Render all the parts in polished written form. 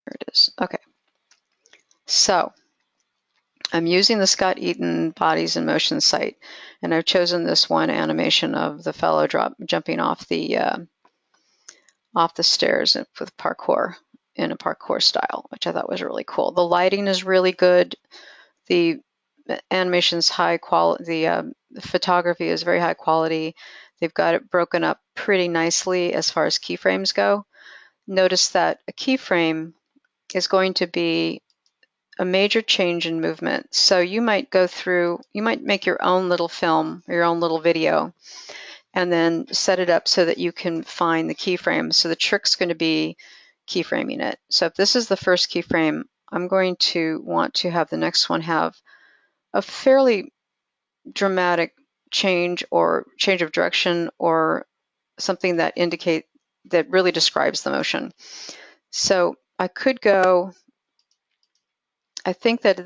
There it is. Okay. So I'm using the Scott Eaton Bodies in Motion site, and I've chosen this one animation of the fellow jumping off the stairs with parkour in a parkour style, which I thought was really cool. The lighting is really good. The animation's high quality. The photography is very high quality. They've got it broken up pretty nicely as far as keyframes go. Notice that a keyframe is going to be a major change in movement. So you might make your own little film, your own little video, and then set it up so that you can find the keyframe. So the trick's going to be keyframing it. So if this is the first keyframe, I'm going to want to have the next one have a fairly dramatic change or change of direction or something that really describes the motion. So I could go, I think that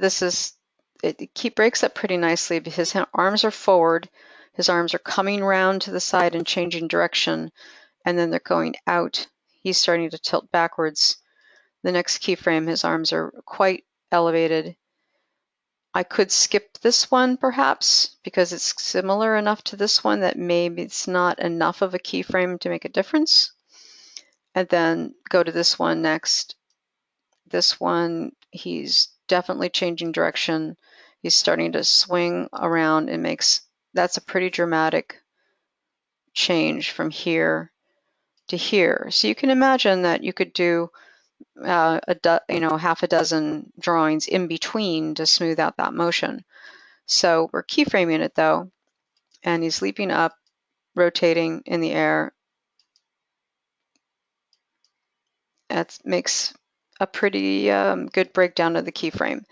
it breaks up pretty nicely because his arms are forward, his arms are coming around to the side and changing direction, and then they're going out. He's starting to tilt backwards. The next keyframe, his arms are quite elevated. I could skip this one perhaps because it's similar enough to this one that maybe it's not enough of a keyframe to make a difference. And then go to this one next. This one, he's definitely changing direction. He's starting to swing around and that's a pretty dramatic change from here to here. So you can imagine that you could do half a dozen drawings in between to smooth out that motion. So we're keyframing it though, and he's leaping up, rotating in the air. That makes a pretty good breakdown of the keyframe.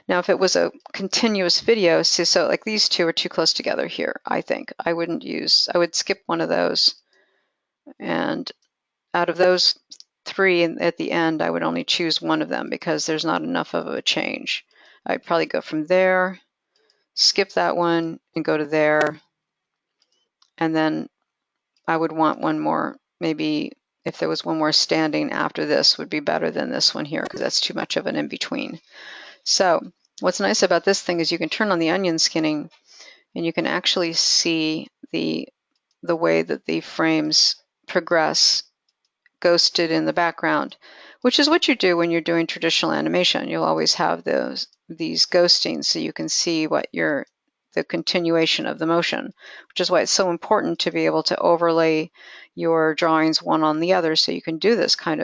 Now, if it was a continuous video, so like these two are too close together here, I think. I would skip one of those. And out of those three at the end, I would only choose one of them because there's not enough of a change. I'd probably go from there, skip that one, and go to there. And then I would want one more, maybe if there was one more standing after this would be better than this one here because that's too much of an in-between. So what's nice about this thing is you can turn on the onion skinning and you can actually see the way that the frames progress ghosted in the background, which is what you do when you're doing traditional animation. You'll always have these ghostings so you can see the continuation of the motion, which is why it's so important to be able to overlay your drawings one on the other so you can do this kind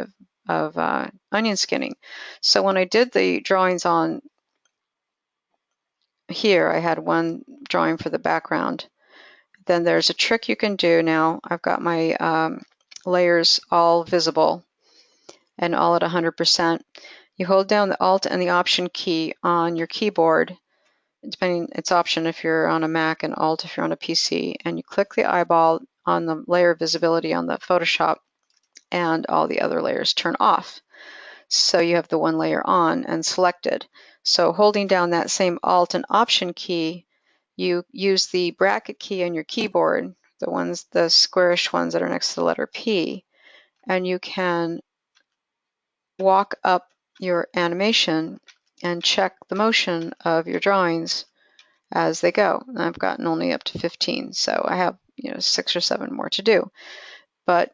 of onion skinning. So when I did the drawings on here, I had one drawing for the background. Then there's a trick you can do now. I've got my layers all visible and all at 100%. You hold down the Alt and the Option key on your keyboard, it's Option if you're on a Mac and Alt if you're on a PC, and you click the eyeball on the layer visibility on the Photoshop and all the other layers turn off. So you have the one layer on and selected. So holding down that same Alt and Option key, you use the bracket key on your keyboard, the squarish ones that are next to the letter P, and you can walk up your animation and check the motion of your drawings as they go. And I've gotten only up to 15, so I have 6 or 7 more to do. But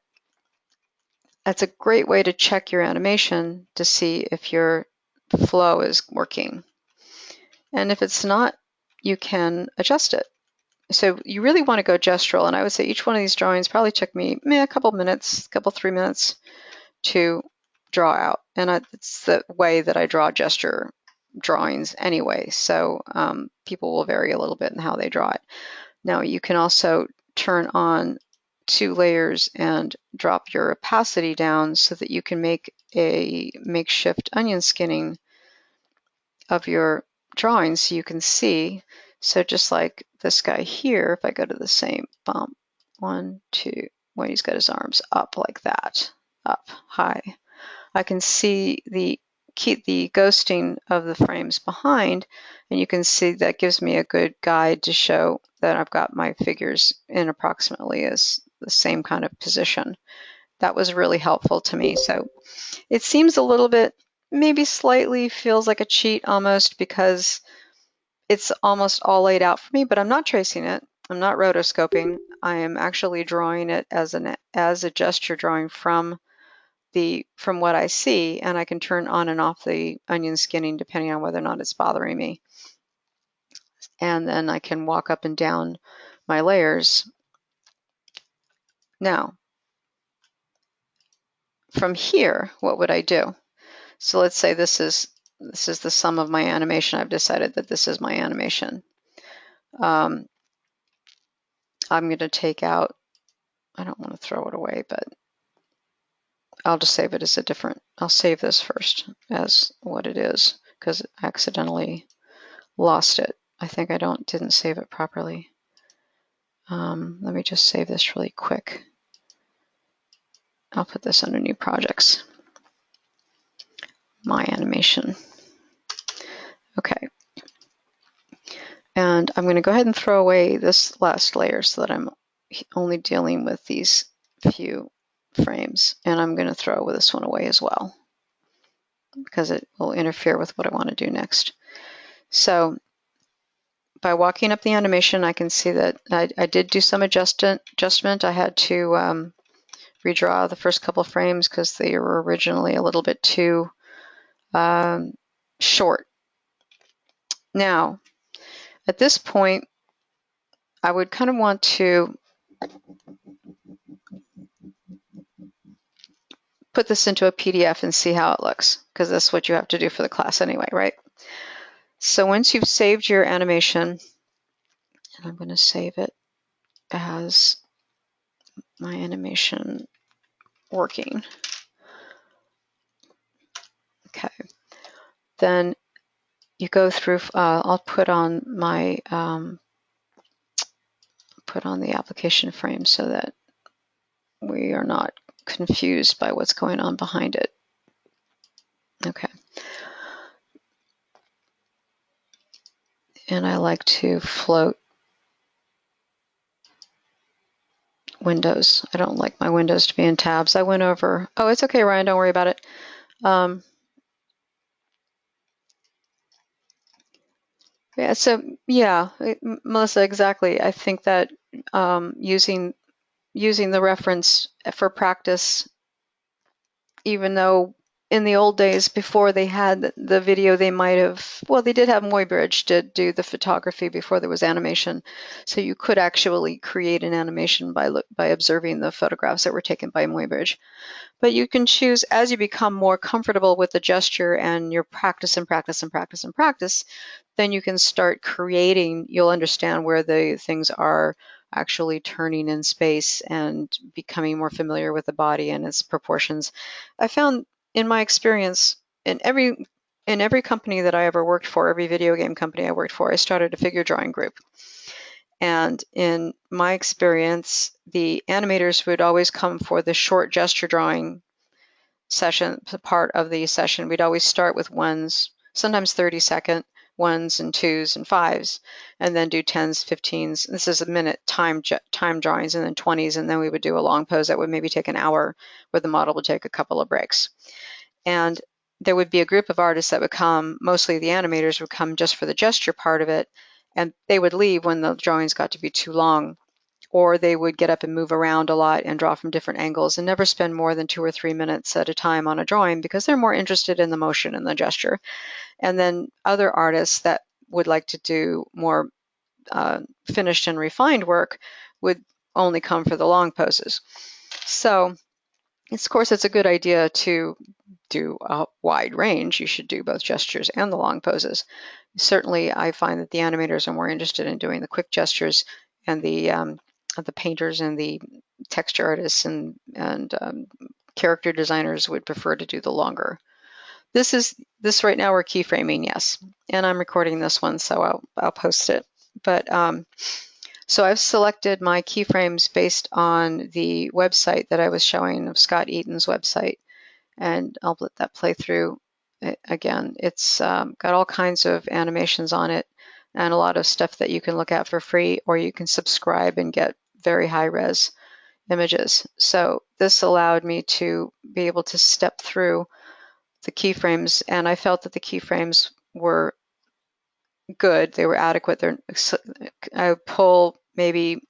that's a great way to check your animation to see if your flow is working. And if it's not, you can adjust it. So you really want to go gestural, and I would say each one of these drawings probably took me a couple minutes, 3 minutes to draw out. And it's the way that I draw gesture drawings anyway, so people will vary a little bit in how they draw it. Now you can also turn on 2 layers and drop your opacity down so that you can make a makeshift onion skinning of your drawings so you can see. So just like this guy here, if I go to the same bump, 1, 2, when he's got his arms up like that, up high, I can see the ghosting of the frames behind, and you can see that gives me a good guide to show that I've got my figures in approximately as the same kind of position. That was really helpful to me. So it seems a little bit maybe slightly feels like a cheat almost because it's almost all laid out for me, but I'm not tracing it. I'm not rotoscoping. I am actually drawing it as a gesture drawing from what I see, and I can turn on and off the onion skinning depending on whether or not it's bothering me. And then I can walk up and down my layers. Now, from here, what would I do? So let's say this is the sum of my animation. I've decided that this is my animation. I'm going to take out, I don't want to throw it away, but I'll just save it as I'll save this first as what it is because I accidentally lost it. I think I didn't save it properly. Let me just save this really quick. I'll put this under new projects. My animation. Okay. And I'm going to go ahead and throw away this last layer so that I'm only dealing with these few frames. And I'm going to throw this one away as well because it will interfere with what I want to do next. So by walking up the animation, I can see that I did do some adjustment. I had to redraw the first couple frames because they were originally a little bit too short. Now, at this point, I would kind of want to put this into a PDF and see how it looks, because that's what you have to do for the class anyway, right? So once you've saved your animation, and I'm going to save it as my animation working. Okay. Then you go through, I'll put on my, put on the application frame so that we are not confused by what's going on behind it. Okay. And I like to float windows. I don't like my windows to be in tabs. I went over, oh, it's okay, Ryan, don't worry about it. Yeah, so yeah, Melissa, exactly. I think that using the reference for practice, even though in the old days before they had the video, they might have, well, they did have Muybridge to do the photography before there was animation. So you could actually create an animation by observing the photographs that were taken by Muybridge. But you can choose, as you become more comfortable with the gesture and your practice and practice and practice and practice, then you can start creating, you'll understand where the things are actually turning in space and becoming more familiar with the body and its proportions. I found in my experience, in every company that I ever worked for, every video game company I worked for, I started a figure drawing group. And in my experience, the animators would always come for the short gesture drawing session, part of the session. We'd always start with ones, sometimes 30-second ones and twos and fives, and then do 10s, 15s. This is a minute time drawings, and then 20s, and then we would do a long pose that would maybe take an hour, where the model would take a couple of breaks. And there would be a group of artists that would come, mostly the animators would come just for the gesture part of it, and they would leave when the drawings got to be too long, or they would get up and move around a lot and draw from different angles and never spend more than 2 or 3 minutes at a time on a drawing because they're more interested in the motion and the gesture. And then other artists that would like to do more finished and refined work would only come for the long poses. So, of course, it's a good idea to do a wide range. You should do both gestures and the long poses. Certainly, I find that the animators are more interested in doing the quick gestures, and the painters and the texture artists and character designers would prefer to do the longer. This right now we're keyframing, yes, and I'm recording this one, so I'll post it. But so I've selected my keyframes based on the website that I was showing of Scott Eaton's website, and I'll let that play through. Again, it's got all kinds of animations on it and a lot of stuff that you can look at for free, or you can subscribe and get very high res images. So this allowed me to be able to step through the keyframes, and I felt that the keyframes were good. They were adequate. I pull maybe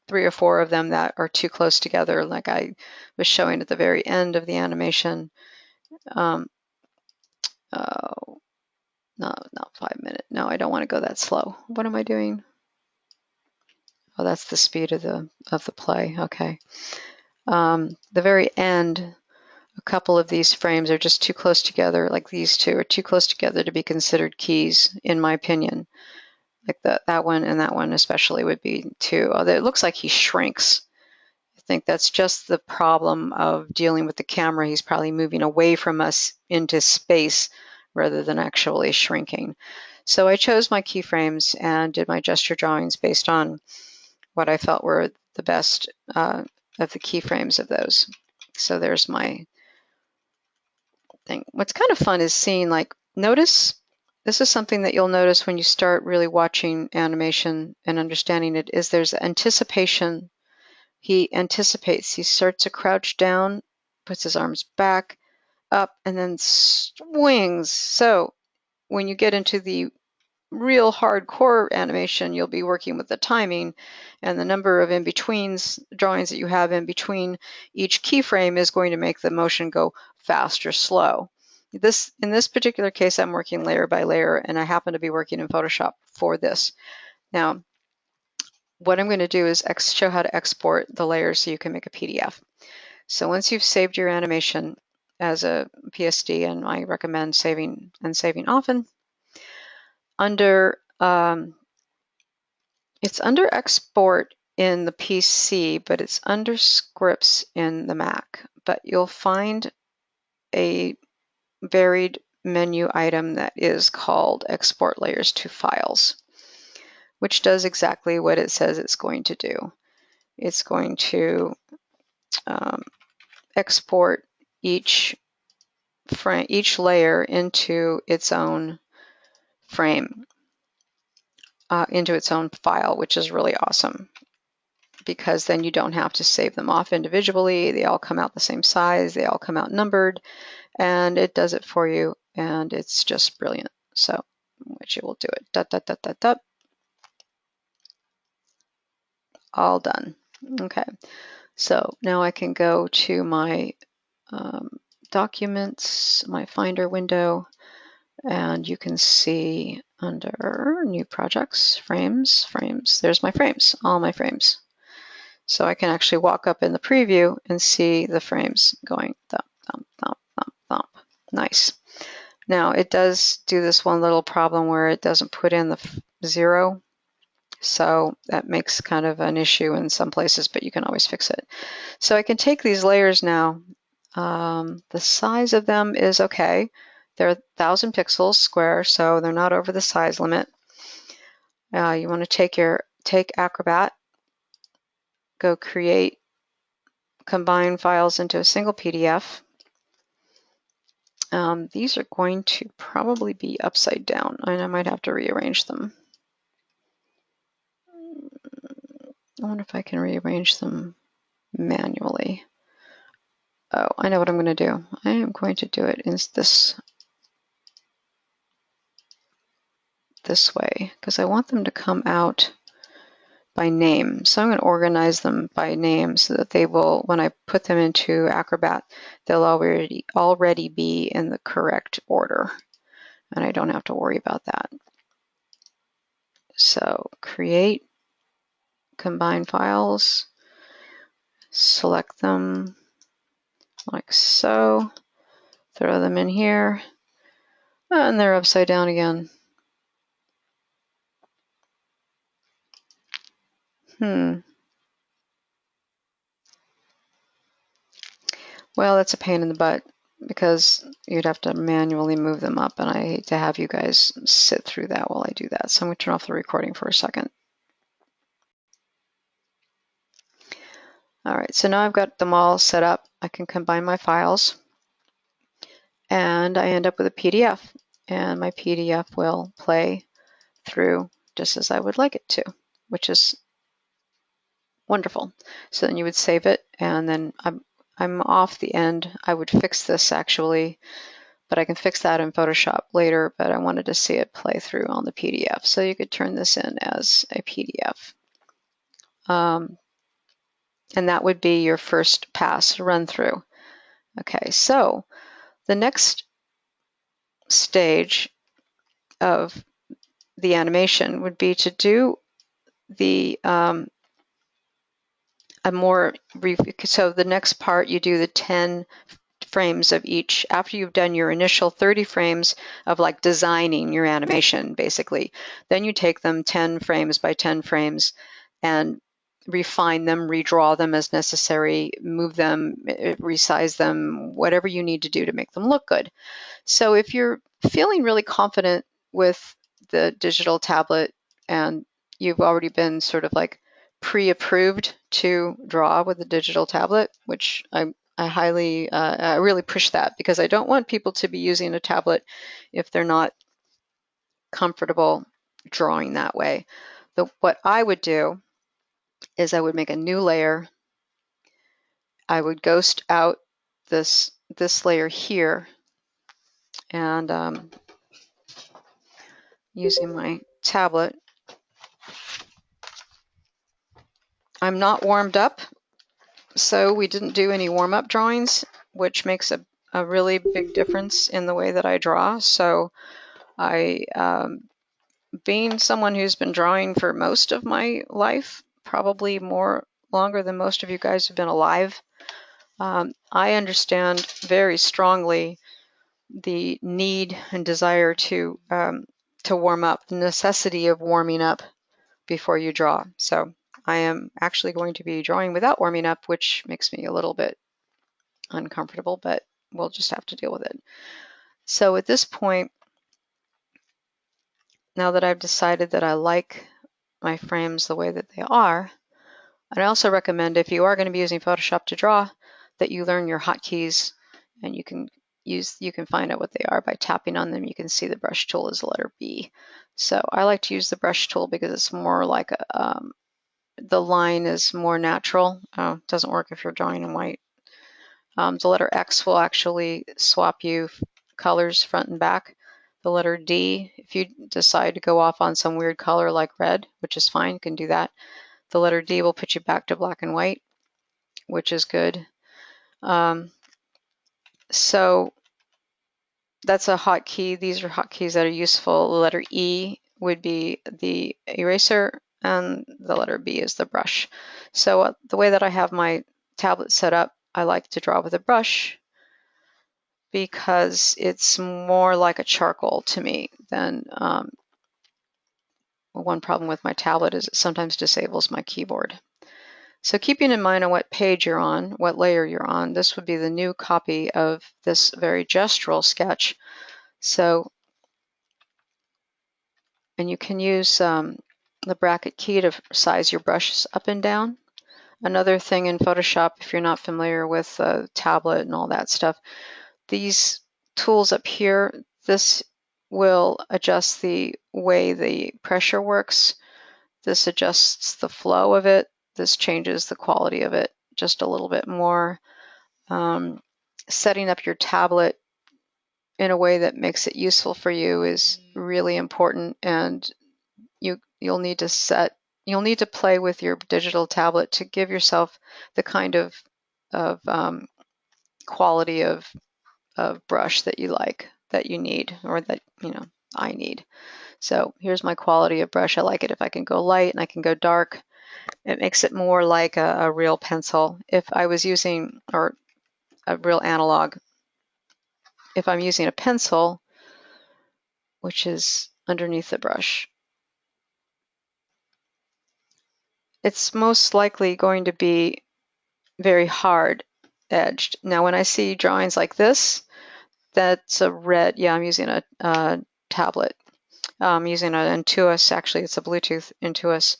3 or 4 of them that are too close together, like I was showing at the very end of the animation. Oh, no, not 5 minutes. No, I don't want to go that slow. What am I doing? Oh, that's the speed of the play. Okay. The very end, a couple of these frames are just too close together, like these two are too close together to be considered keys, in my opinion. Like that one and that one especially would be too. Although it looks like he shrinks. I think that's just the problem of dealing with the camera. He's probably moving away from us into space rather than actually shrinking. So I chose my keyframes and did my gesture drawings based on what I felt were the best of the keyframes of those. So there's my thing. What's kind of fun is seeing, like, notice, this is something that you'll notice when you start really watching animation and understanding it, is there's anticipation. He anticipates. He starts to crouch down, puts his arms back, up, and then swings. So when you get into the real hardcore animation, you'll be working with the timing, and the number of in-betweens, drawings that you have in between each keyframe is going to make the motion go fast or slow. In this particular case, I'm working layer by layer, and I happen to be working in Photoshop for this. Now, what I'm going to do is show how to export the layers so you can make a PDF. So once you've saved your animation as a PSD, and I recommend saving often, it's under export in the PC, but it's under scripts in the Mac. But you'll find a buried menu item that is called Export Layers to Files, which does exactly what it says it's going to do. It's going to export each layer into its own frame, into its own file, which is really awesome, because then you don't have to save them off individually. They all come out the same size, they all come out numbered, and it does it for you, and it's just brilliant. So, which it will do it. All done. Okay, so now I can go to my documents, my Finder window, and you can see under New Projects, Frames, there's my frames, all my frames. So I can actually walk up in the preview and see the frames going thump, thump, thump, thump, thump. Nice. Now it does do this one little problem where it doesn't put in the 0. So that makes kind of an issue in some places, but you can always fix it. So I can take these layers now. The size of them is okay. They're 1,000 pixels square, so they're not over the size limit. You want to take Acrobat, go create, combine files into a single PDF. These are going to probably be upside down, and I might have to rearrange them. I wonder if I can rearrange them manually. Oh, I know what I'm going to do. I am going to do it in this way, because I want them to come out by name. So I'm going to organize them by name so that they will, when I put them into Acrobat, they'll already be in the correct order, and I don't have to worry about that. So create, combine files, select them like so, throw them in here, and they're upside down again. Well, that's a pain in the butt, because you'd have to manually move them up, and I hate to have you guys sit through that while I do that. So I'm going to turn off the recording for a second. All right, so now I've got them all set up. I can combine my files, and I end up with a PDF, and my PDF will play through just as I would like it to, which is wonderful. So then you would save it, and then I'm off the end. I would fix this actually but I can fix that in Photoshop later, but I wanted to see it play through on the PDF. So you could turn this in as a PDF. And that would be your first pass run through. Okay, so the next stage of the animation would be to do the so the next part you do the 10 frames of each after you've done your initial 30 frames of like designing your animation basically. Then you take them 10 frames by 10 frames and refine them, redraw them as necessary, move them, resize them, whatever you need to do to make them look good. So if you're feeling really confident with the digital tablet and you've already been sort of like pre-approved to draw with the digital tablet, which I really push that because I don't want people to be using a tablet if they're not comfortable drawing that way. What I would do is I would make a new layer. I would ghost out this layer here and using my tablet. I'm not warmed up, so we didn't do any warm-up drawings, which makes a really big difference in the way that I draw. So I, being someone who's been drawing for most of my life, probably more longer than most of you guys have been alive, I understand very strongly the need and desire to warm up, the necessity of warming up before you draw. So I am actually going to be drawing without warming up, which makes me a little bit uncomfortable, but we'll just have to deal with it. So at this point, now that I've decided that I like my frames the way that they are, and I also recommend if you are going to be using Photoshop to draw, that you learn your hotkeys, and you can find out what they are by tapping on them. You can see the brush tool is the letter B. So I like to use the brush tool because it's more like the line is more natural. It doesn't work if you're drawing in white. The letter X will actually swap you colors front and back. The letter D, if you decide to go off on some weird color like red, which is fine, you can do that. The letter D will put you back to black and white, which is good. So that's a hotkey. These are hotkeys that are useful. The letter E would be the eraser, and the letter B is the brush. So the way that I have my tablet set up, I like to draw with a brush because it's more like a charcoal to me than one problem with my tablet is it sometimes disables my keyboard. So keeping in mind on what page you're on, what layer you're on, this would be the new copy of this very gestural sketch. So, and you can use the bracket key to size your brushes up and down. Another thing in Photoshop, if you're not familiar with the tablet and all that stuff, these tools up here, this will adjust the way the pressure works. This adjusts the flow of it. This changes the quality of it just a little bit more. Setting up your tablet in a way that makes it useful for you is really important, and you'll need to play with your digital tablet to give yourself the kind of quality of brush that you like, that you need, or that I need. So here's my quality of brush. I like it if I can go light and I can go dark. It makes it more like a real pencil. If I was using, or a real analog, if I'm using a pencil, which is underneath the brush, it's most likely going to be very hard edged. Now when I see drawings like this, that's a red, yeah, I'm using a tablet. I'm using an Intuos, actually it's a Bluetooth Intuos.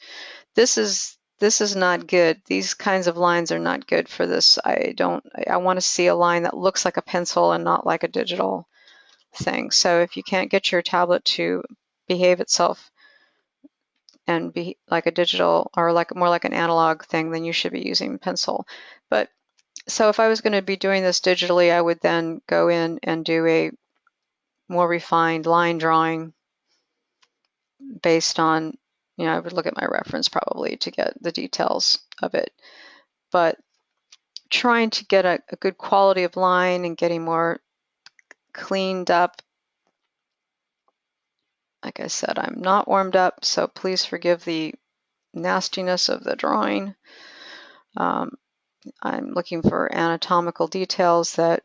This is not good. These kinds of lines are not good for this. I want to see a line that looks like a pencil and not like a digital thing. So if you can't get your tablet to behave itself and be like a digital, or like more like an analog thing, then you should be using pencil. But so if I was going to be doing this digitally, I would then go in and do more refined line drawing based on, I would look at my reference probably to get the details of it. But trying to get a good quality of line and getting more cleaned up. Like I said, I'm not warmed up, so please forgive the nastiness of the drawing. I'm looking for anatomical details and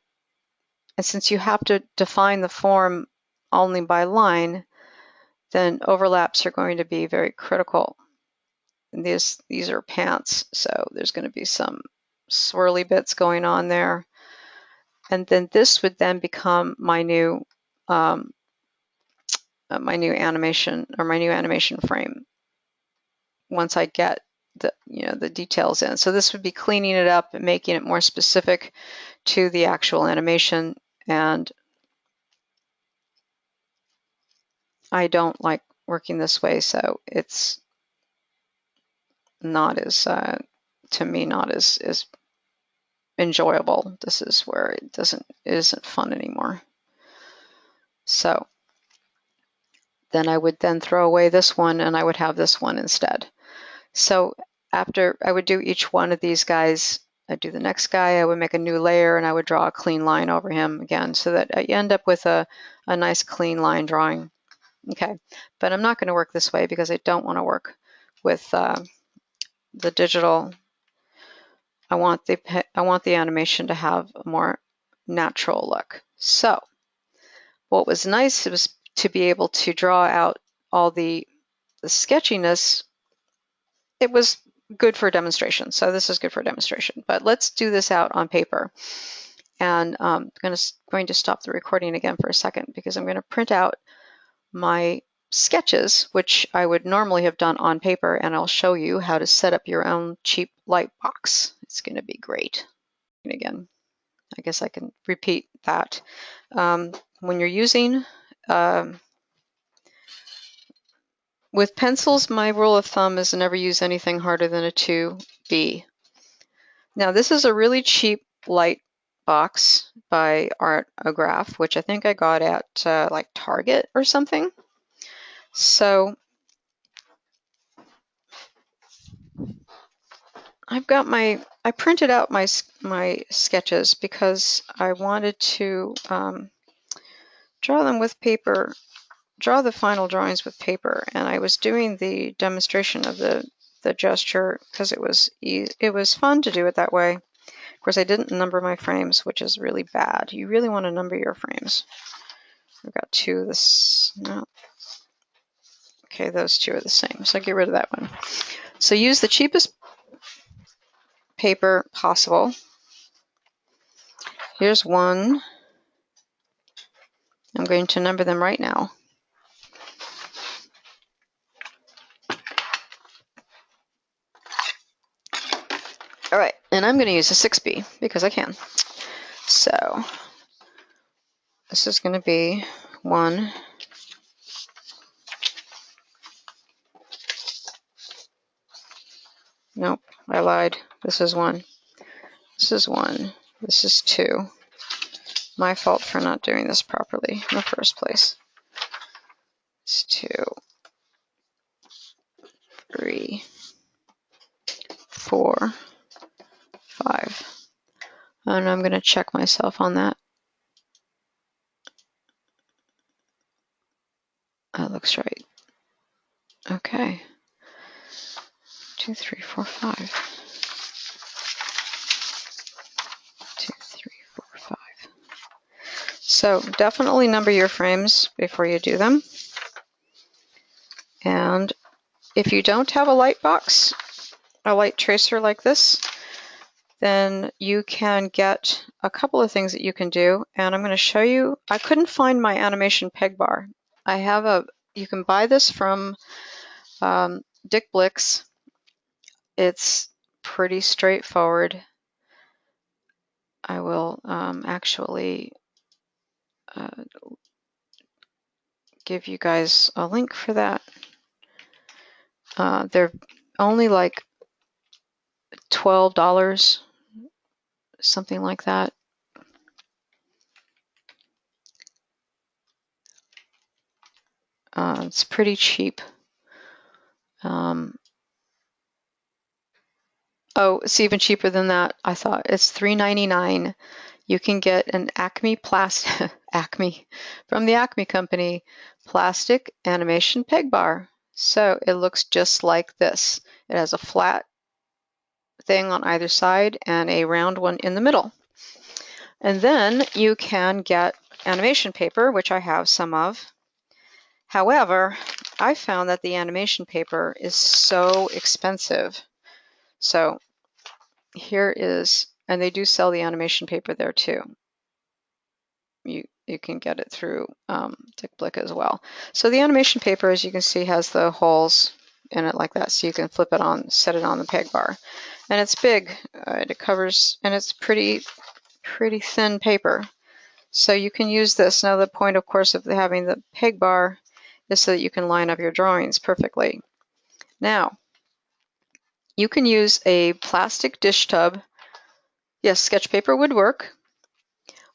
since you have to define the form only by line, then overlaps are going to be very critical. And these are pants, so there's going to be some swirly bits going on there. And then this would then become my new animation, or my new animation frame once I get the details in. So this would be cleaning it up and making it more specific to the actual animation. And I don't like working this way, so it's not as to me not as enjoyable. This is where it isn't fun anymore. So then I would then throw away this one and I would have this one instead. So after I would do each one of these guys, I'd do the next guy, I would make a new layer and I would draw a clean line over him again so that I end up with a nice clean line drawing. Okay, but I'm not going to work this way because I don't want to work with the digital. I want the animation to have a more natural look. So what was nice was to be able to draw out all the sketchiness. It was good for a demonstration, so this is good for a demonstration. But let's do this out on paper. And I'm going to stop the recording again for a second because I'm going to print out my sketches, which I would normally have done on paper, and I'll show you how to set up your own cheap light box. It's going to be great. And again, I guess I can repeat that. When you're using with pencils, my rule of thumb is never use anything harder than a 2B. Now this is a really cheap light box by Artograph, which I think I got at like Target or something. So I printed out my sketches because I wanted to draw them with paper, draw the final drawings with paper, and I was doing the demonstration of the gesture because it was fun to do it that way. Of course, I didn't number my frames, which is really bad. You really want to number your frames. I've got two of this. No. Okay, those two are the same, so get rid of that one. So use the cheapest paper possible. Here's one. I'm going to number them right now. All right, and I'm going to use a 6B because I can. So this is going to be 1. Nope, I lied. This is 1. This is 1. This is 2. My fault for not doing this properly in the first place. It's 2, 3, 4, 5. And I'm going to check myself on that. That looks right. Okay. 2, 3, 4, 5. 2, 3, 4, 5. So definitely number your frames before you do them. And if you don't have a light box, a light tracer like this, then you can get a couple of things that you can do. And I'm going to show you. I couldn't find my animation peg bar. You can buy this from Dick Blick's. It's pretty straightforward. I will actually give you guys a link for that. They're only like $12, something like that. It's pretty cheap. Oh, it's even cheaper than that. I thought it's $3.99. You can get an Acme plastic Acme from the Acme company plastic animation peg bar. So it looks just like this. It has a flat thing on either side and a round one in the middle. And then you can get animation paper, which I have some of. However, I found that the animation paper is so expensive. So here is, and they do sell the animation paper there too. You can get it through Dick Blick as well. So the animation paper, as you can see, has the holes in it like that, so you can flip it on, set it on the peg bar, and it's big. It covers, and it's pretty thin paper. So you can use this. Now the point, of course, of having the peg bar is so that you can line up your drawings perfectly. Now, you can use a plastic dish tub. Yes, sketch paper would work.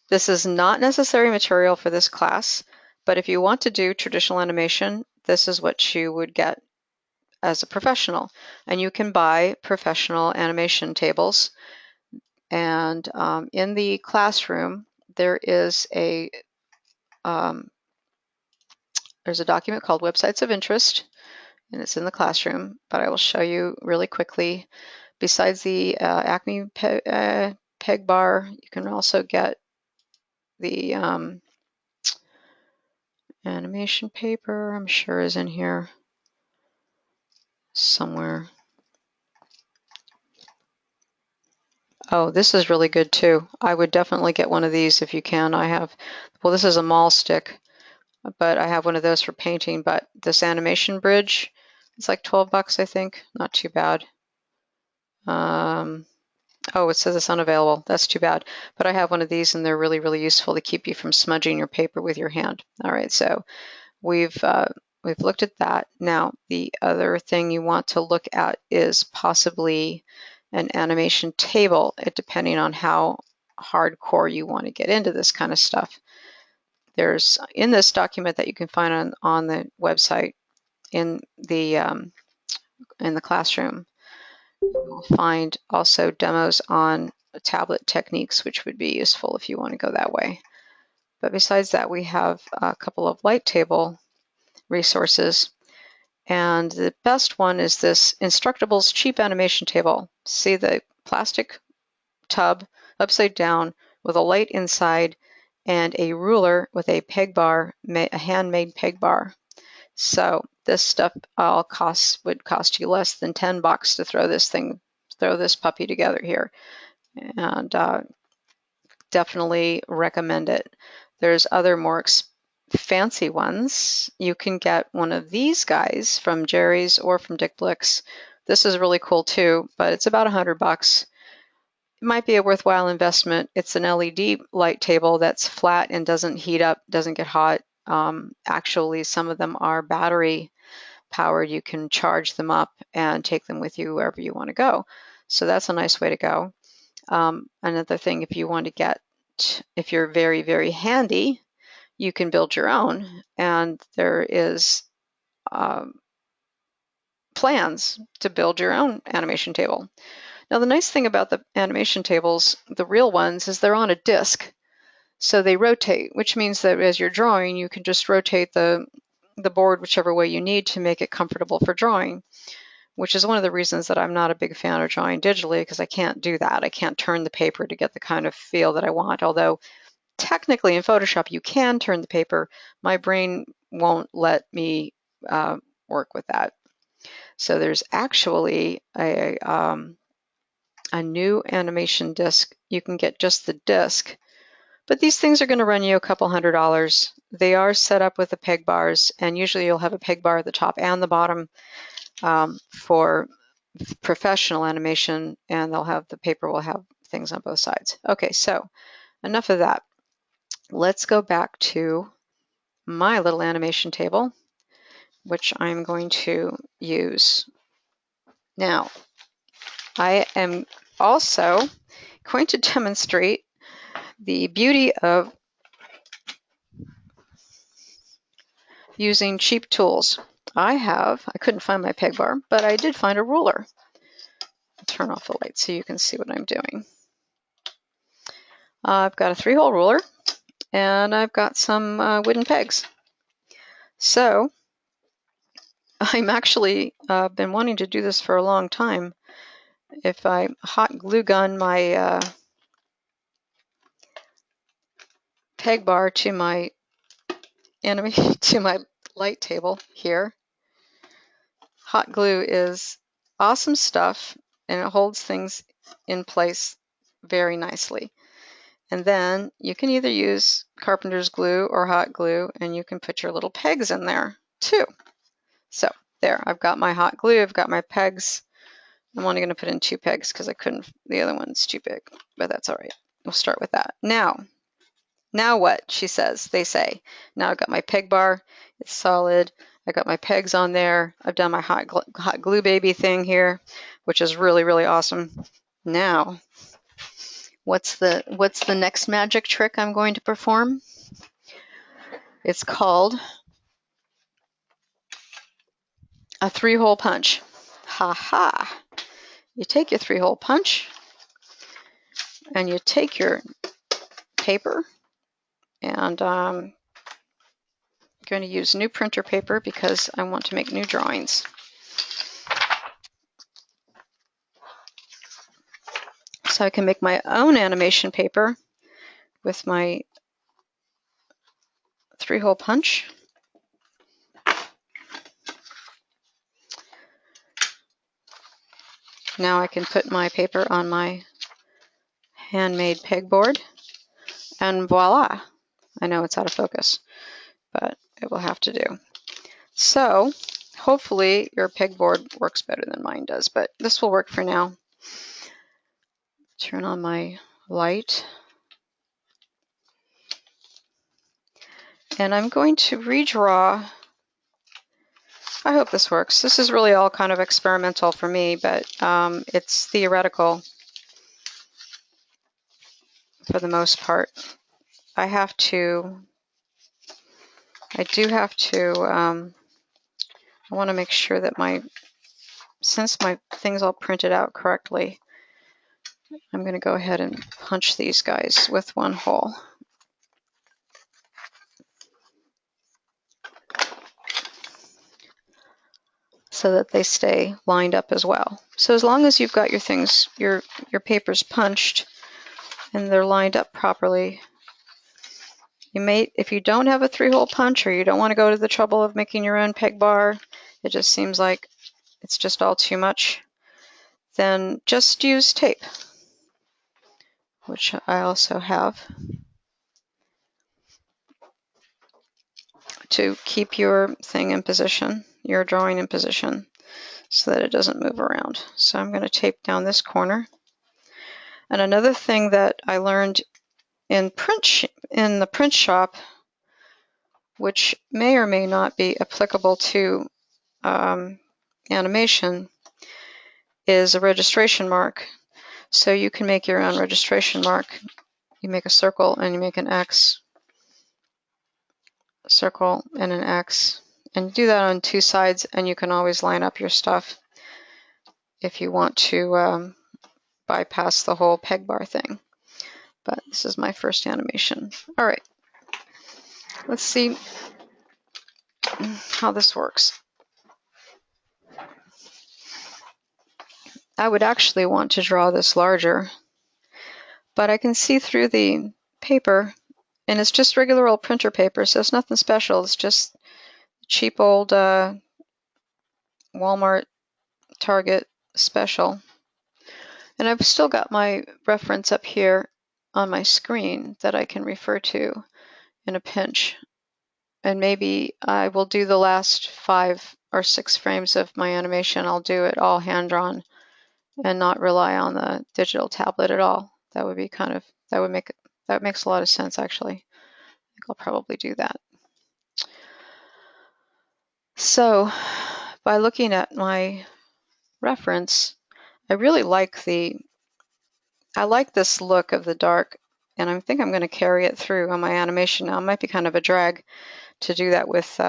This is not necessary material for this class, but if you want to do traditional animation, this is what you would get as a professional. And you can buy professional animation tables. And in the classroom, there is there's a document called Websites of Interest, and it's in the classroom, but I will show you really quickly. Besides the Acme peg bar, you can also get the animation paper, I'm sure is in here somewhere. Oh, this is really good too. I would definitely get one of these if you can. Well, this is a mall stick, but I have one of those for painting. But this animation bridge, it's like 12 bucks, I think. Not too bad. Oh, it says it's unavailable. That's too bad. But I have one of these, and they're really, really useful to keep you from smudging your paper with your hand. All right, so we've looked at that. Now, the other thing you want to look at is possibly an animation table, depending on how hardcore you want to get into this kind of stuff. There's, in this document that you can find on the website in the classroom, you'll find also demos on tablet techniques, which would be useful if you want to go that way. But besides that, we have a couple of light table resources. And the best one is this Instructables Cheap Animation Table. See the plastic tub upside down with a light inside and a ruler with a peg bar, a handmade peg bar. So this stuff would cost you less than 10 bucks to throw this puppy together here. And definitely recommend it. There's other more fancy ones. You can get one of these guys from Jerry's or from Dick Blick's. This is really cool too, but it's about 100 bucks. It might be a worthwhile investment. It's an LED light table that's flat and doesn't heat up, doesn't get hot. Actually, some of them are battery powered. You can charge them up and take them with you wherever you want to go. So that's a nice way to go. Another thing, if you want to get, if you're very, very handy, you can build your own, and there is plans to build your own animation table. Now, the nice thing about the animation tables, the real ones, is they're on a disc, so they rotate, which means that as you're drawing, you can just rotate the board whichever way you need to make it comfortable for drawing, which is one of the reasons that I'm not a big fan of drawing digitally, because I can't do that. I can't turn the paper to get the kind of feel that I want, although technically in Photoshop you can turn the paper. My brain won't let me work with that. So there's actually a new animation disc. You can get just the disc, but these things are going to run you a couple $100. They are set up with the peg bars, and usually you'll have a peg bar at the top and the bottom for professional animation, and the paper will have things on both sides. Okay, so enough of that. Let's go back to my little animation table, which I'm going to use. Now, I am also going to demonstrate the beauty of using cheap tools. I couldn't find my peg bar, but I did find a ruler. I'll turn off the light so you can see what I'm doing. I've got a 3-hole ruler, and I've got some wooden pegs. So I'm actually been wanting to do this for a long time. If I hot glue gun my peg bar to my to my light table here, hot glue is awesome stuff, and it holds things in place very nicely. And then you can either use carpenter's glue or hot glue, and you can put your little pegs in there too. So there, I've got my hot glue, I've got my pegs. I'm only going to put in 2 pegs because I couldn't, the other one's too big, but that's all right. We'll start with that. Now what? She says, they say. Now I've got my peg bar, it's solid. I got my pegs on there. I've done my hot glue baby thing here, which is really, really awesome. Now, what's the next magic trick I'm going to perform? It's called a 3-hole punch. Ha ha. You take your 3-hole punch and you take your paper, and I'm going to use new printer paper because I want to make new drawings. So I can make my own animation paper with my 3-hole punch. Now I can put my paper on my handmade pegboard, and voila! I know it's out of focus, but it will have to do. So hopefully your pegboard works better than mine does, but this will work for now. Turn on my light. And I'm going to redraw. I hope this works. This is really all kind of experimental for me, but it's theoretical for the most part. I want to make sure that since my thing's all printed out correctly, I'm going to go ahead and punch these guys with 1 hole. So that they stay lined up as well. So as long as you've got your things, your papers punched and they're lined up properly, you may, if you don't have a 3-hole punch or you don't want to go to the trouble of making your own peg bar, it just seems like it's just all too much, then just use tape, which I also have, to keep your thing in position, your drawing in position, so that it doesn't move around. So I'm going to tape down this corner. And another thing that I learned in the print shop, which may or may not be applicable to animation, is a registration mark. So you can make your own registration mark. You make a circle and you make an X, circle and an X, and do that on 2 sides, and you can always line up your stuff if you want to bypass the whole peg bar thing. But this is my first animation. All right, let's see how this works. I would actually want to draw this larger, but I can see through the paper, and it's just regular old printer paper, so it's nothing special. It's just cheap old Walmart, Target special. And I've still got my reference up here on my screen that I can refer to in a pinch. And maybe I will do the last 5 or 6 frames of my animation. I'll do it all hand-drawn and not rely on the digital tablet at all. That would be that makes a lot of sense, actually. I think I'll probably do that. So by looking at my reference, I really like this look of the dark, and I think I'm going to carry it through on my animation now. It might be kind of a drag to do that with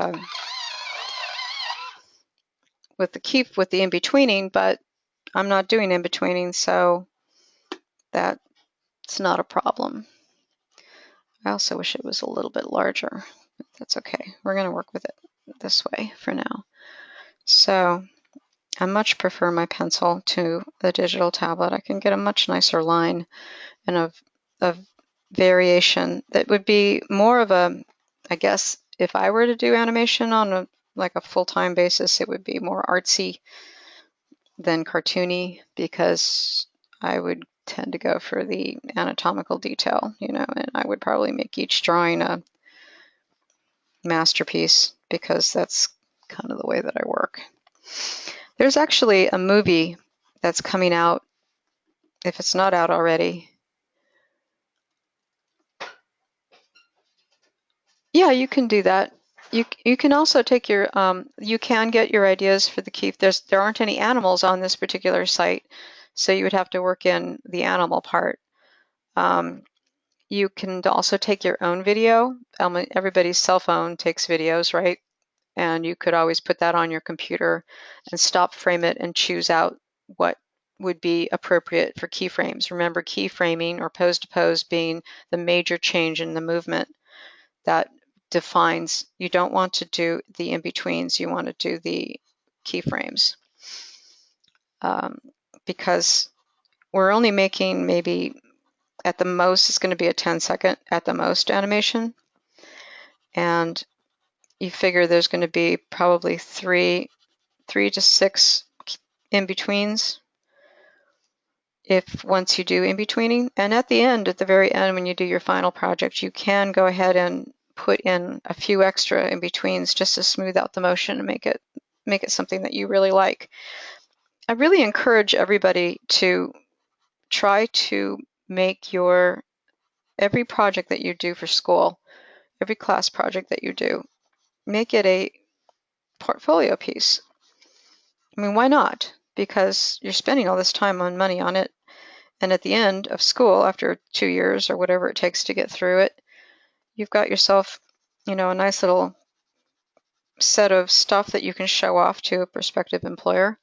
with the in-betweening, but I'm not doing in-betweening, so that's not a problem. I also wish it was a little bit larger, but that's okay. We're going to work with it this way for now. So I much prefer my pencil to the digital tablet. I can get a much nicer line and a variation that would be more of a, I guess, if I were to do animation on a like a full-time basis, it would be more artsy than cartoony, because I would tend to go for the anatomical detail, you know, and I would probably make each drawing a masterpiece, because that's kind of the way that I work. There's actually a movie that's coming out, if it's not out already. Yeah, you can do that. You can also take your you can get your ideas for the keep. There aren't any animals on this particular site, so you would have to work in the animal part. You can also take your own video. Everybody's cell phone takes videos, right? And you could always put that on your computer and stop frame it and choose out what would be appropriate for keyframes. Remember, keyframing or pose to pose being the major change in the movement that defines, you don't want to do the in-betweens, you want to do the keyframes. Because we're only making maybe at the most, it's going to be a 10-second at the most animation. And you figure there's going to be probably three to six in-betweens if once you do in-betweening. And at the end, at the very end, when you do your final project, you can go ahead and put in a few extra in-betweens just to smooth out the motion and make it something that you really like. I really encourage everybody to try to make every project that you do for school, every class project that you do, make it a portfolio piece. I mean, why not? Because you're spending all this time and money on it, and at the end of school, after 2 years or whatever it takes to get through it, you've got yourself, you know, a nice little set of stuff that you can show off to a prospective employer,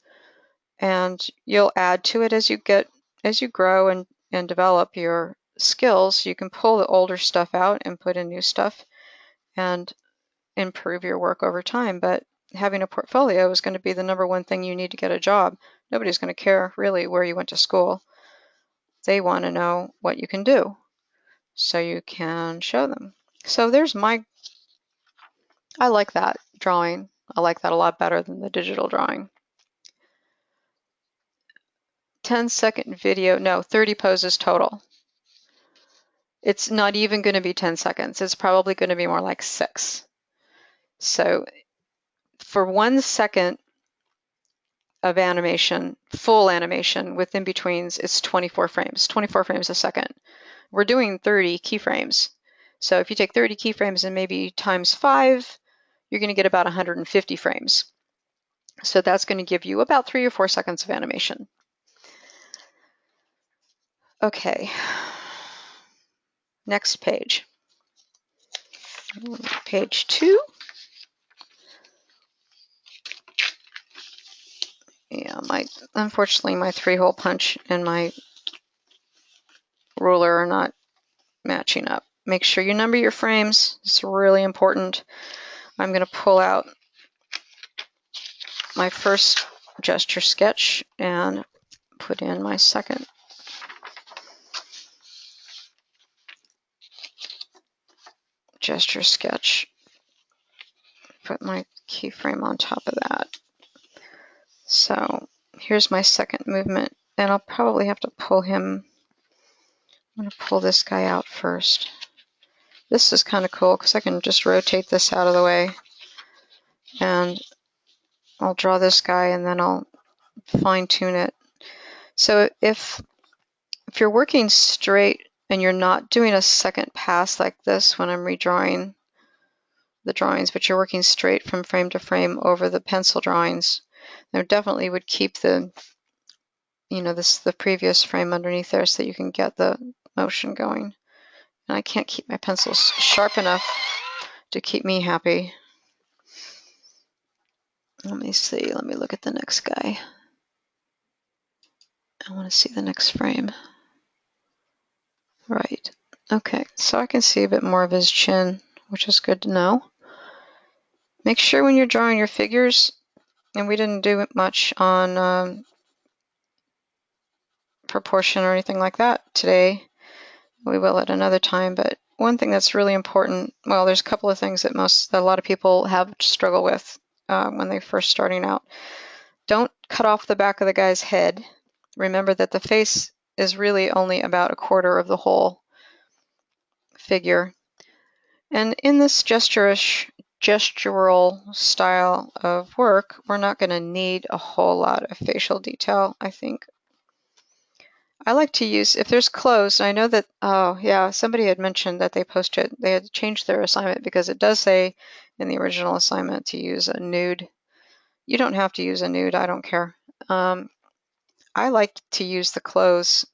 and you'll add to it as you grow and develop your skills. You can pull the older stuff out and put in new stuff and improve your work over time. But having a portfolio is going to be the number one thing you need to get a job. Nobody's going to care really where you went to school. They want to know what you can do, so you can show them. So I like that drawing. I like that a lot better than the digital drawing. 10-second video, no, 30 poses total. It's not even going to be 10 seconds. It's probably going to be more like 6. So for 1 second of animation, full animation with in-betweens, it's 24 frames a second. We're doing 30 keyframes. So if you take 30 keyframes and maybe times 5, you're going to get about 150 frames. So that's going to give you about 3 or 4 seconds of animation. Okay, next page. Page 2. Yeah, unfortunately my 3-hole punch and my ruler are not matching up. Make sure you number your frames. It's really important. I'm going to pull out my first gesture sketch and put in my second gesture sketch. Put my keyframe on top of that. So here's my second movement, and I'll probably have to pull him. I'm going to pull this guy out first. This is kind of cool because I can just rotate this out of the way, and I'll draw this guy and then I'll fine tune it. So if you're working straight and you're not doing a second pass like this when I'm redrawing the drawings, but you're working straight from frame to frame over the pencil drawings, I definitely would keep the previous frame underneath there so that you can get the motion going. And I can't keep my pencils sharp enough to keep me happy. Let me me see. Let me look at the next guy. I want to see the next frame. Right. Okay, so I can see a bit more of his chin, which is good to know. Make sure when you're drawing your figures, and we didn't do much on proportion or anything like that today. We will at another time, but one thing that's really important, well, there's a couple of things that a lot of people have struggle with when they're first starting out. Don't cut off the back of the guy's head. Remember that the face is really only about a quarter of the whole figure. And in this gestural style of work, we're not going to need a whole lot of facial detail, I think. I like to use, if there's clothes, and I know that, oh yeah, somebody had mentioned that they had changed their assignment because it does say in the original assignment to use a nude. You don't have to use a nude, I don't care. I like to use the clothes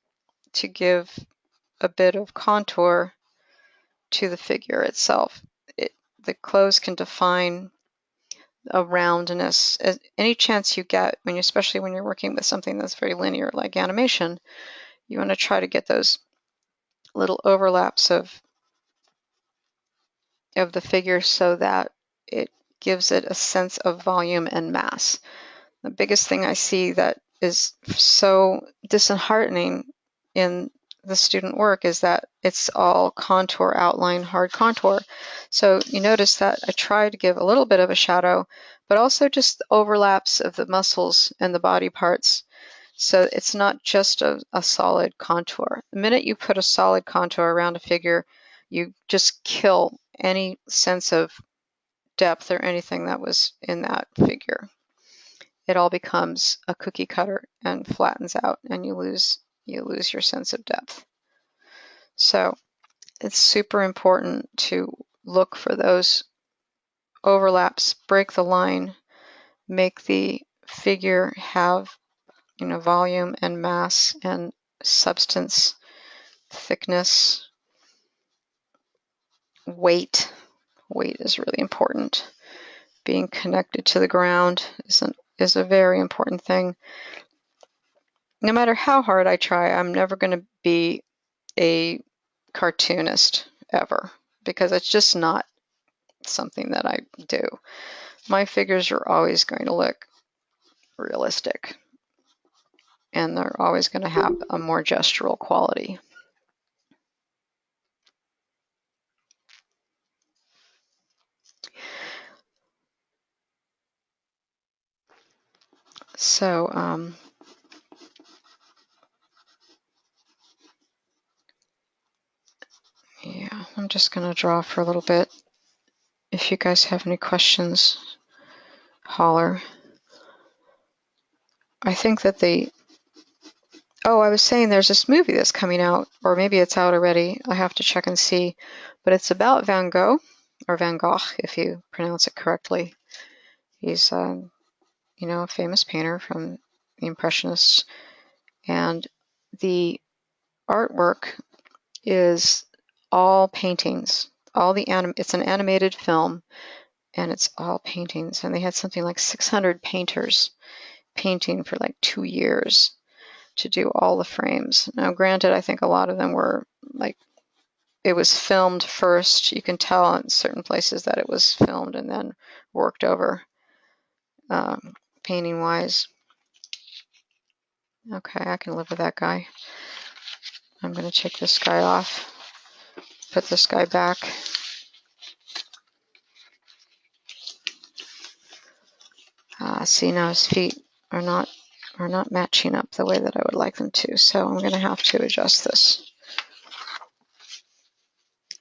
to give a bit of contour to the figure itself. The clothes can define a roundness. Any chance you get, especially when you're working with something that's very linear like animation, you want to try to get those little overlaps of the figure so that it gives it a sense of volume and mass. The biggest thing I see that is so disheartening in the student work is that it's all contour, outline, hard contour. So you notice that I try to give a little bit of a shadow, but also just the overlaps of the muscles and the body parts. So it's not just a solid contour. The minute you put a solid contour around a figure, you just kill any sense of depth or anything that was in that figure. It all becomes a cookie cutter and flattens out, and you lose your sense of depth. So it's super important to look for those overlaps, break the line, make the figure have volume and mass and substance, thickness, weight. Weight is really important. Being connected to the ground is a very important thing. No matter how hard I try, I'm never going to be a cartoonist ever, because it's just not something that I do. My figures are always going to look realistic, and they're always going to have a more gestural quality. So yeah, I'm just going to draw for a little bit. If you guys have any questions, holler. I think that I was saying there's this movie that's coming out, or maybe it's out already. I have to check and see. But it's about Van Gogh, or Van Gogh, if you pronounce it correctly. He's, a famous painter from the Impressionists. And the artwork is all paintings. It's an animated film, and it's all paintings. And they had something like 600 painters painting for like 2 years to do all the frames. Now, granted, I think a lot of them were like, it was filmed first. You can tell in certain places that it was filmed and then worked over painting-wise. Okay, I can live with that guy. I'm going to take this guy off, put this guy back. See, now his feet are not matching up the way that I would like them to, so I'm going to have to adjust this.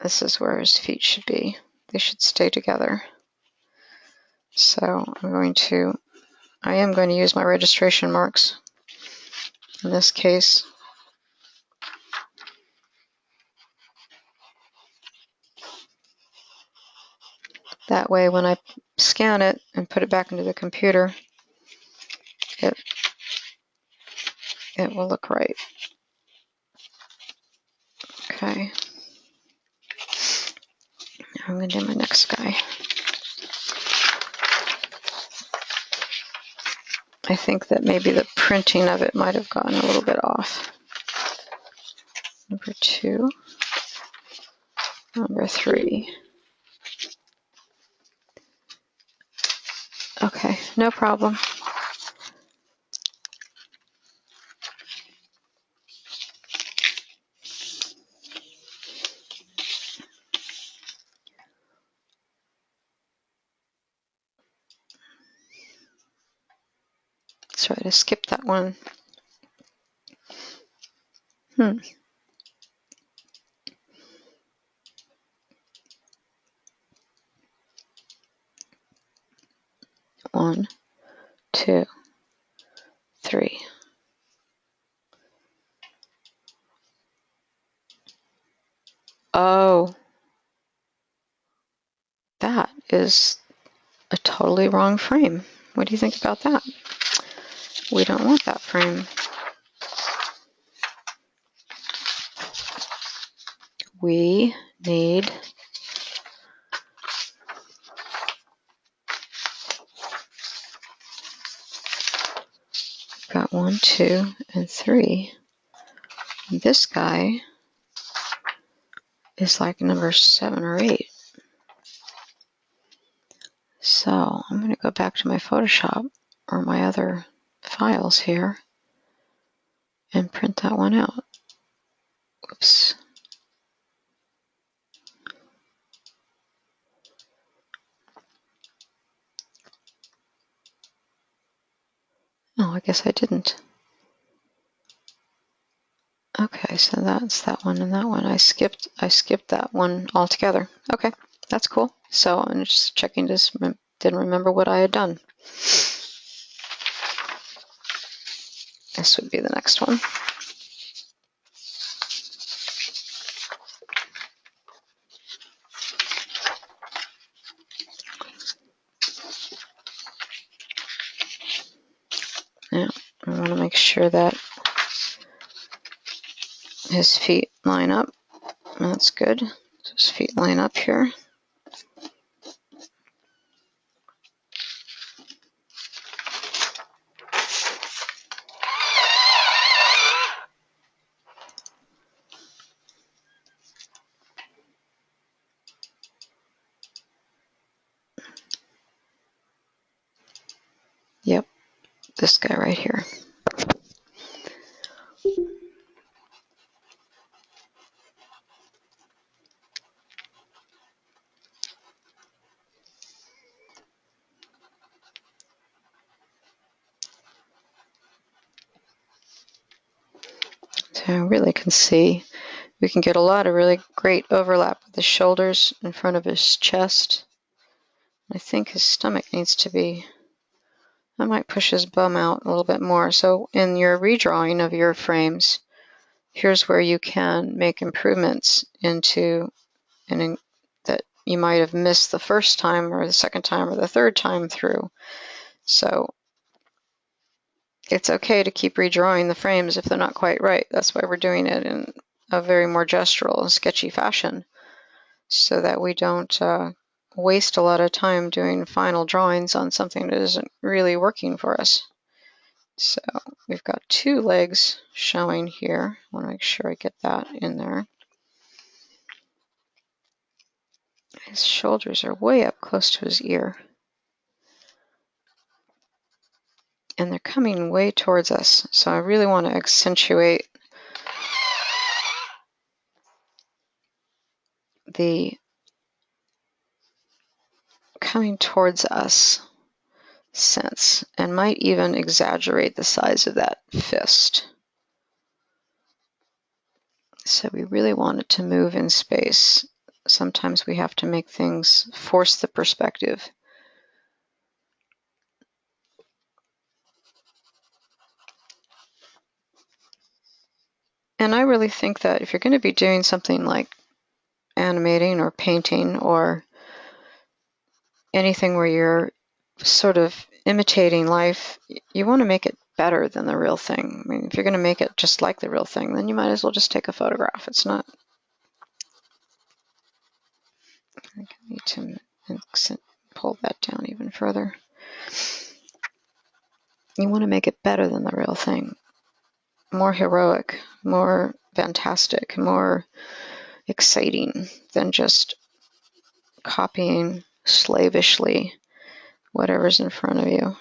This is where his feet should be. They should stay together. So I am going to use my registration marks in this case. That way, when I scan it and put it back into the computer, it will look right. Okay. Now I'm going to do my next guy. I think that maybe the printing of it might have gotten a little bit off. Number 2, number 3. Okay, no problem. Sorry to skip that one. 1, 2, 3. Oh, that is a totally wrong frame. What do you think about that? We don't want that frame. We need got 1, 2, and 3. And this guy is like number 7 or 8. So I'm going to go back to my Photoshop or my other files here and print that one out. Oops. Oh, I guess I didn't. Okay, so that's that one and that one. I skipped that one altogether. Okay, that's cool. So I'm just checking this. Didn't remember what I had done. This would be the next one. Now, I want to make sure that his feet line up. That's good. His feet line up here. Yep, this guy right here. So I really can see we can get a lot of really great overlap with the shoulders in front of his chest. I think his stomach needs to be, I might push his bum out a little bit more. So in your redrawing of your frames, here's where you can make improvements into that you might have missed the first time or the second time or the third time through. So it's okay to keep redrawing the frames if they're not quite right. That's why we're doing it in a very more gestural and sketchy fashion, so that we don't waste a lot of time doing final drawings on something that isn't really working for us. So we've got 2 legs showing here. I want to make sure I get that in there. His shoulders are way up close to his ear. And they're coming way towards us. So I really want to accentuate the coming towards us sense, and might even exaggerate the size of that fist. So we really want it to move in space. Sometimes we have to make things force the perspective. And I really think that if you're going to be doing something like animating or painting or anything where you're sort of imitating life, you want to make it better than the real thing. I mean, if you're going to make it just like the real thing, then you might as well just take a photograph. It's not. I think I need to pull that down even further. You want to make it better than the real thing. More heroic, more fantastic, more exciting than just copying slavishly whatever's in front of you.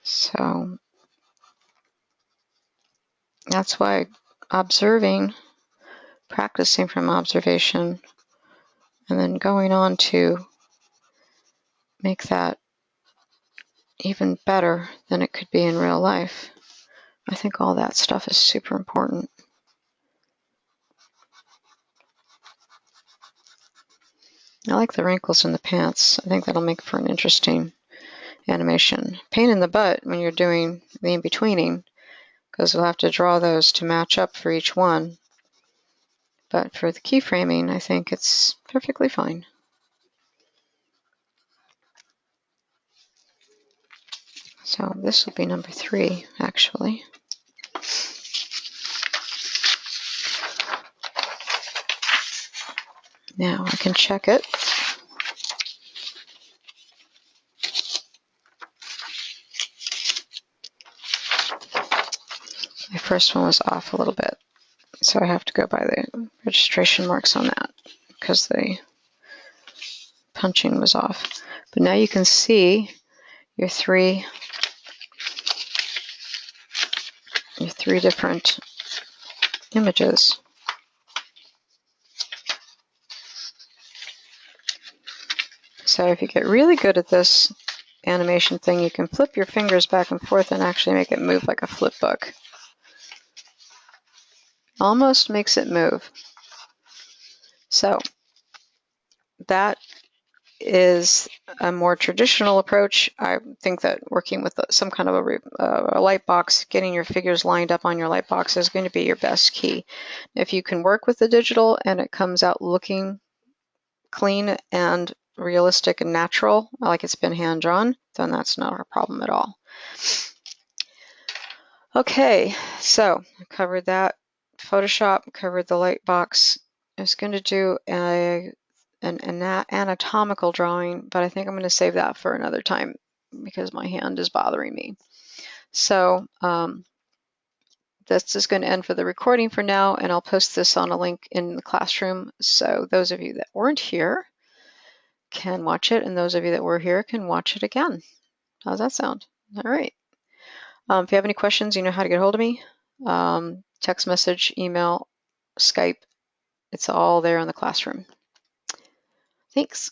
So that's why observing, practicing from observation, and then going on to make that even better than it could be in real life. I think all that stuff is super important. I like the wrinkles in the pants. I think that'll make for an interesting animation. Pain in the butt when you're doing the in-betweening, because we'll have to draw those to match up for each one. But for the keyframing, I think it's perfectly fine. So this will be number 3, actually. Now I can check it. My first one was off a little bit, so I have to go by the registration marks on that because the punching was off. But now you can see your three different images. So if you get really good at this animation thing, you can flip your fingers back and forth and actually make it move like a flip book. Almost makes it move. So that is a more traditional approach. I think that working with some kind of a light box, getting your figures lined up on your light box is going to be your best key. If you can work with the digital and it comes out looking clean and realistic and natural, like it's been hand drawn, then that's not a problem at all. Okay, so I covered that. Photoshop, covered the light box. I was going to do an anatomical drawing, but I think I'm going to save that for another time because my hand is bothering me. So this is going to end for the recording for now, and I'll post this on a link in the classroom. So those of you that weren't here can watch it, and those of you that were here can watch it again. How's that sound? All right. If you have any questions, you know how to get a hold of me. Text message, email, Skype. It's all there in the classroom. Thanks.